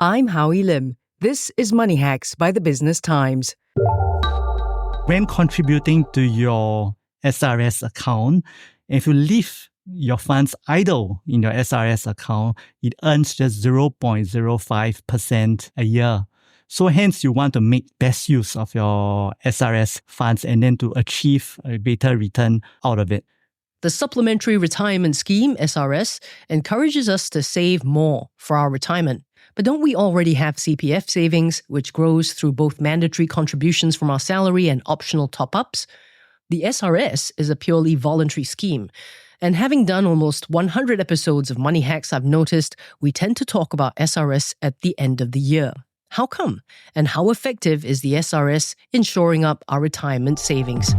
I'm Howie Lim. This is Money Hacks by the Business Times. When contributing to your SRS account, if you leave your funds idle in your SRS account, it earns just 0.05% a year. So hence, you want to make best use of your SRS funds and then to achieve a greater return out of it. The Supplementary Retirement Scheme, SRS, encourages us to save more for our retirement. But don't we already have CPF savings, which grows through both mandatory contributions from our salary and optional top-ups? The SRS is a purely voluntary scheme. And having done almost 100 episodes of Money Hacks, I've noticed we tend to talk about SRS at the end of the year. How come? And how effective is the SRS in shoring up our retirement savings?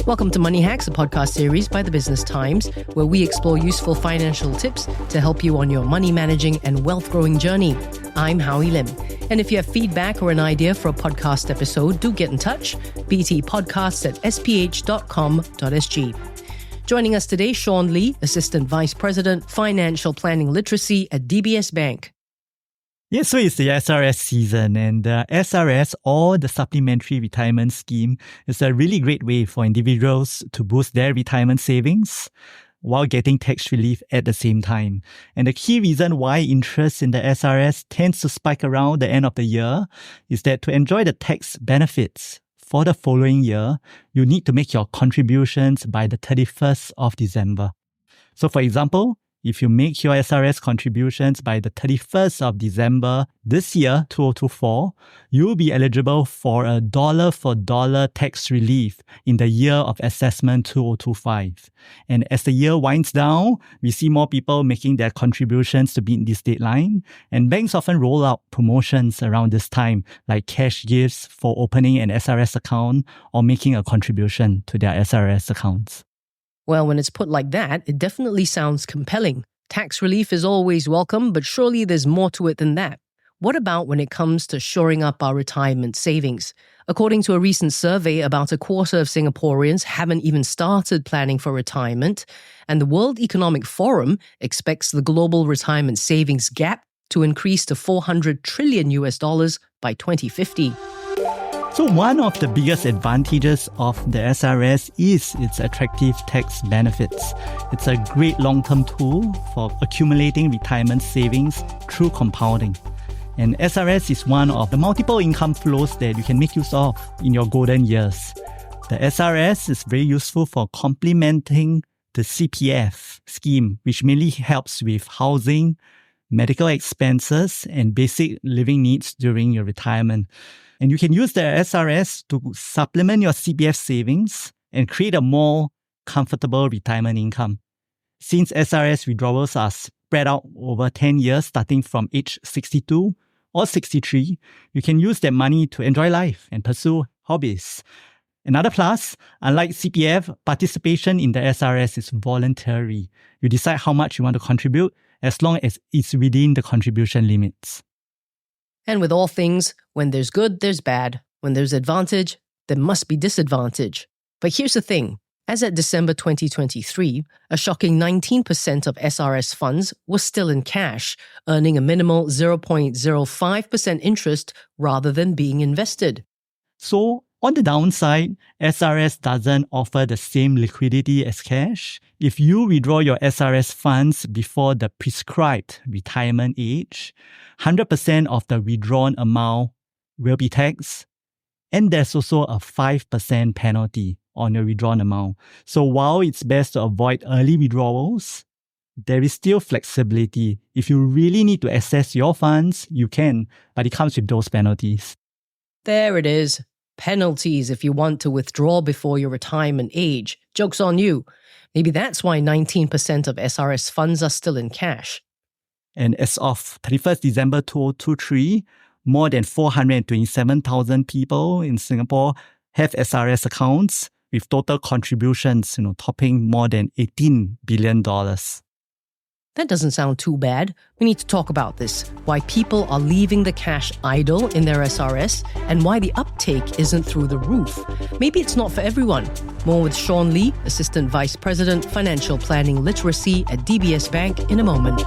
Welcome to Money Hacks, a podcast series by the Business Times, where we explore useful financial tips to help you on your money managing and wealth growing journey. I'm Howie Lim. And if you have feedback or an idea for a podcast episode, do get in touch. btpodcasts@sph.com.sg. Joining us today, Shawn Lee, Assistant Vice President, Financial Planning Literacy at DBS Bank. Yes, so it's the SRS season, and the SRS, or the Supplementary Retirement Scheme, is a really great way for individuals to boost their retirement savings while getting tax relief at the same time. And the key reason why interest in the SRS tends to spike around the end of the year is that to enjoy the tax benefits for the following year, you need to make your contributions by the 31st of December. So for example, if you make your SRS contributions by the 31st of December this year, 2024, you'll be eligible for a dollar-for-dollar tax relief in the year of assessment 2025. And as the year winds down, we see more people making their contributions to meet this deadline. And banks often roll out promotions around this time, like cash gifts for opening an SRS account or making a contribution to their SRS accounts. Well, when it's put like that, it definitely sounds compelling. Tax relief is always welcome, but surely there's more to it than that. What about when it comes to shoring up our retirement savings? According to a recent survey, about a quarter of Singaporeans haven't even started planning for retirement, and the World Economic Forum expects the global retirement savings gap to increase to $400 trillion by 2050. So one of the biggest advantages of the SRS is its attractive tax benefits. It's a great long-term tool for accumulating retirement savings through compounding. And SRS is one of the multiple income flows that you can make use of in your golden years. The SRS is very useful for complementing the CPF scheme, which mainly helps with housing, medical expenses, and basic living needs during your retirement. And you can use the SRS to supplement your CPF savings and create a more comfortable retirement income. Since SRS withdrawals are spread out over 10 years, starting from age 62 or 63, you can use that money to enjoy life and pursue hobbies. Another plus, unlike CPF, participation in the SRS is voluntary. You decide how much you want to contribute as long as it's within the contribution limits. And with all things, when there's good, there's bad. When there's advantage, there must be disadvantage. But here's the thing. As at December 2023, a shocking 19% of SRS funds was still in cash, earning a minimal 0.05% interest rather than being invested. So, on the downside, SRS doesn't offer the same liquidity as cash. If you withdraw your SRS funds before the prescribed retirement age, 100% of the withdrawn amount will be taxed. And there's also a 5% penalty on your withdrawn amount. So while it's best to avoid early withdrawals, there is still flexibility. If you really need to access your funds, you can, but it comes with those penalties. There it is. Penalties if you want to withdraw before your retirement age. Joke's on you. Maybe that's why 19% of SRS funds are still in cash. And as of 31st December 2023, more than 427,000 people in Singapore have SRS accounts with total contributions, topping more than $18 billion. That doesn't sound too bad. We need to talk about this, why people are leaving the cash idle in their SRS and why the uptake isn't through the roof. Maybe it's not for everyone. More with Shawn Lee, Assistant Vice President, Financial Planning Literacy at DBS Bank in a moment.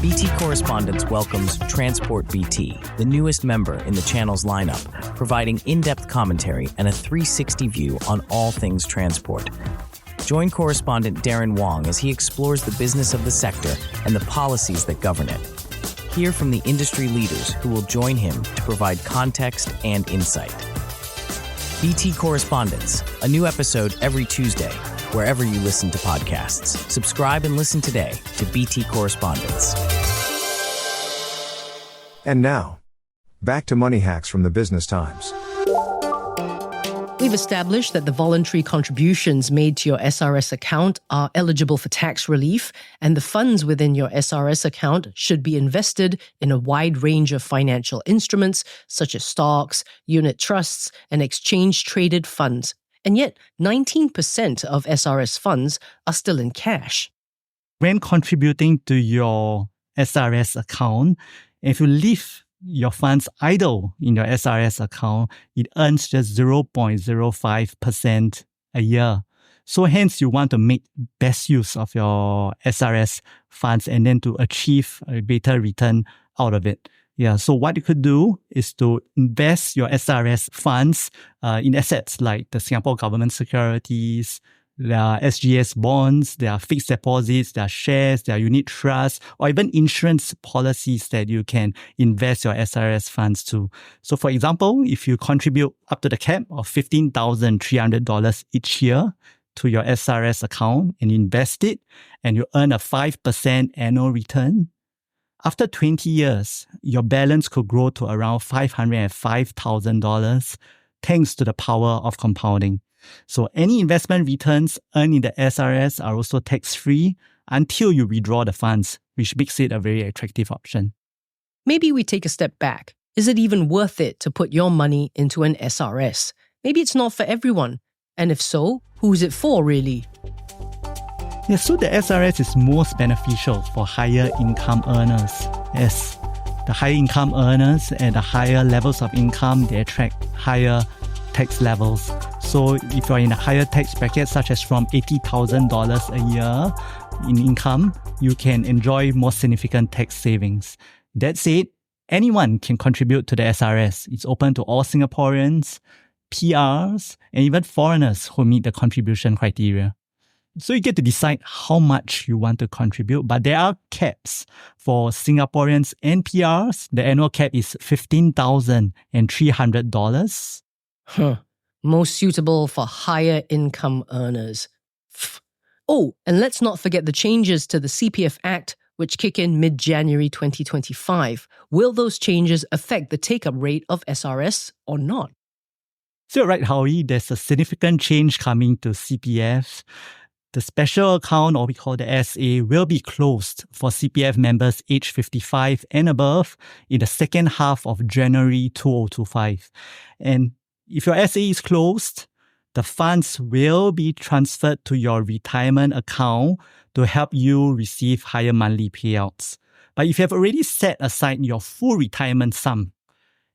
BT Correspondence welcomes Transport BT, the newest member in the channel's lineup, providing in-depth commentary and a 360 view on all things transport. Join correspondent Darren Wong as he explores the business of the sector and the policies that govern it. Hear from the industry leaders who will join him to provide context and insight. BT Correspondence, a new episode every Tuesday, wherever you listen to podcasts. Subscribe and listen today to BT Correspondence. And now, back to Money Hacks from the Business Times. We've established that the voluntary contributions made to your SRS account are eligible for tax relief, and the funds within your SRS account should be invested in a wide range of financial instruments, such as stocks, unit trusts, and exchange-traded funds. And yet, 19% of SRS funds are still in cash. When contributing to your SRS account, if you leave your funds idle in your SRS account, it earns just 0.05% a year. So hence, you want to make best use of your SRS funds and then to achieve a better return out of it. Yeah, so what you could do is to invest your SRS funds in assets like the Singapore government securities, there are SGS bonds, there are fixed deposits, there are shares, there are unit trusts, or even insurance policies that you can invest your SRS funds to. So for example, if you contribute up to the cap of $15,300 each year to your SRS account and invest it, and you earn a 5% annual return, after 20 years, your balance could grow to around $505,000 thanks to the power of compounding. So any investment returns earned in the SRS are also tax-free until you withdraw the funds, which makes it a very attractive option. Maybe we take a step back. Is it even worth it to put your money into an SRS? Maybe it's not for everyone. And if so, who's it for really? Yeah, so the SRS is most beneficial for higher income earners, as the higher income earners and the higher levels of income, they attract higher tax levels. So if you're in a higher tax bracket, such as from $80,000 a year in income, you can enjoy more significant tax savings. That said, anyone can contribute to the SRS. It's open to all Singaporeans, PRs, and even foreigners who meet the contribution criteria. So you get to decide how much you want to contribute, but there are caps for Singaporeans and PRs. The annual cap is $15,300. Most suitable for higher income earners. Oh, and let's not forget the changes to the CPF Act, which kick in mid-January 2025. Will those changes affect the take-up rate of SRS or not? So you're right, Howie, there's a significant change coming to CPF. The special account, or we call the SA, will be closed for CPF members aged 55 and above in the second half of January 2025. And if your SA is closed, the funds will be transferred to your retirement account to help you receive higher monthly payouts. But if you have already set aside your full retirement sum,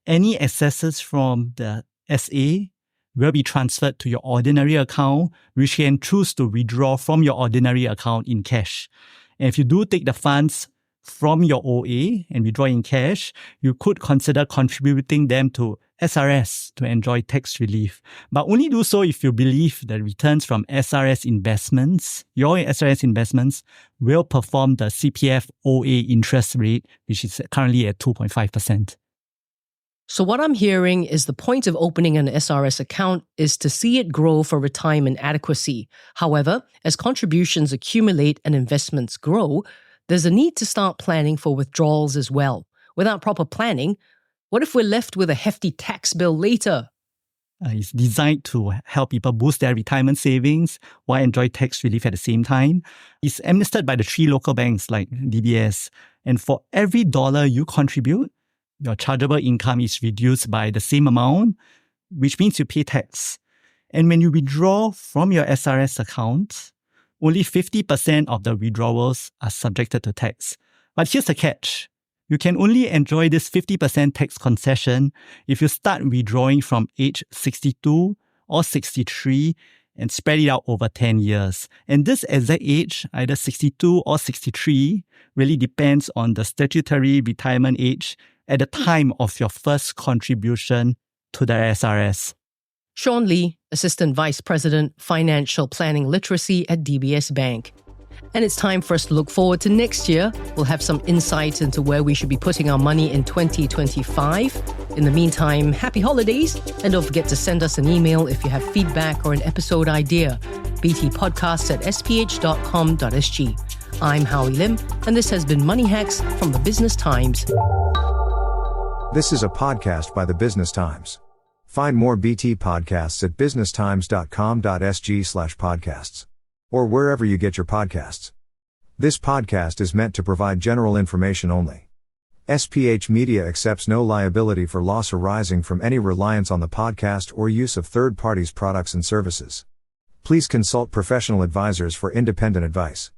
any excesses from the SA will be transferred to your ordinary account, which you can choose to withdraw from your ordinary account in cash. And if you do take the funds from your OA and withdraw in cash, you could consider contributing them to SRS to enjoy tax relief. But only do so if you believe the returns from SRS investments, your SRS investments, will perform the CPF OA interest rate, which is currently at 2.5%. So what I'm hearing is the point of opening an SRS account is to see it grow for retirement adequacy. However, as contributions accumulate and investments grow, there's a need to start planning for withdrawals as well. Without proper planning, what if we're left with a hefty tax bill later? It's designed to help people boost their retirement savings while enjoy tax relief at the same time. It's administered by the 3 local banks like DBS. And for every dollar you contribute, your chargeable income is reduced by the same amount, which means you pay tax. And when you withdraw from your SRS account, only 50% of the withdrawals are subjected to tax. But here's the catch. You can only enjoy this 50% tax concession if you start withdrawing from age 62 or 63 and spread it out over 10 years. And this exact age, either 62 or 63, really depends on the statutory retirement age at the time of your first contribution to the SRS. Shawn Lee, Assistant Vice President, Financial Planning Literacy at DBS Bank. And it's time for us to look forward to next year. We'll have some insight into where we should be putting our money in 2025. In the meantime, happy holidays, and don't forget to send us an email if you have feedback or an episode idea. btpodcasts@sph.com.sg. I'm Howie Lim, and this has been Money Hacks from the Business Times. This is a podcast by the Business Times. Find more BT podcasts at businesstimes.com.sg/podcasts. Or wherever you get your podcasts. This podcast is meant to provide general information only. SPH Media accepts no liability for loss arising from any reliance on the podcast or use of third parties' products and services. Please consult professional advisors for independent advice.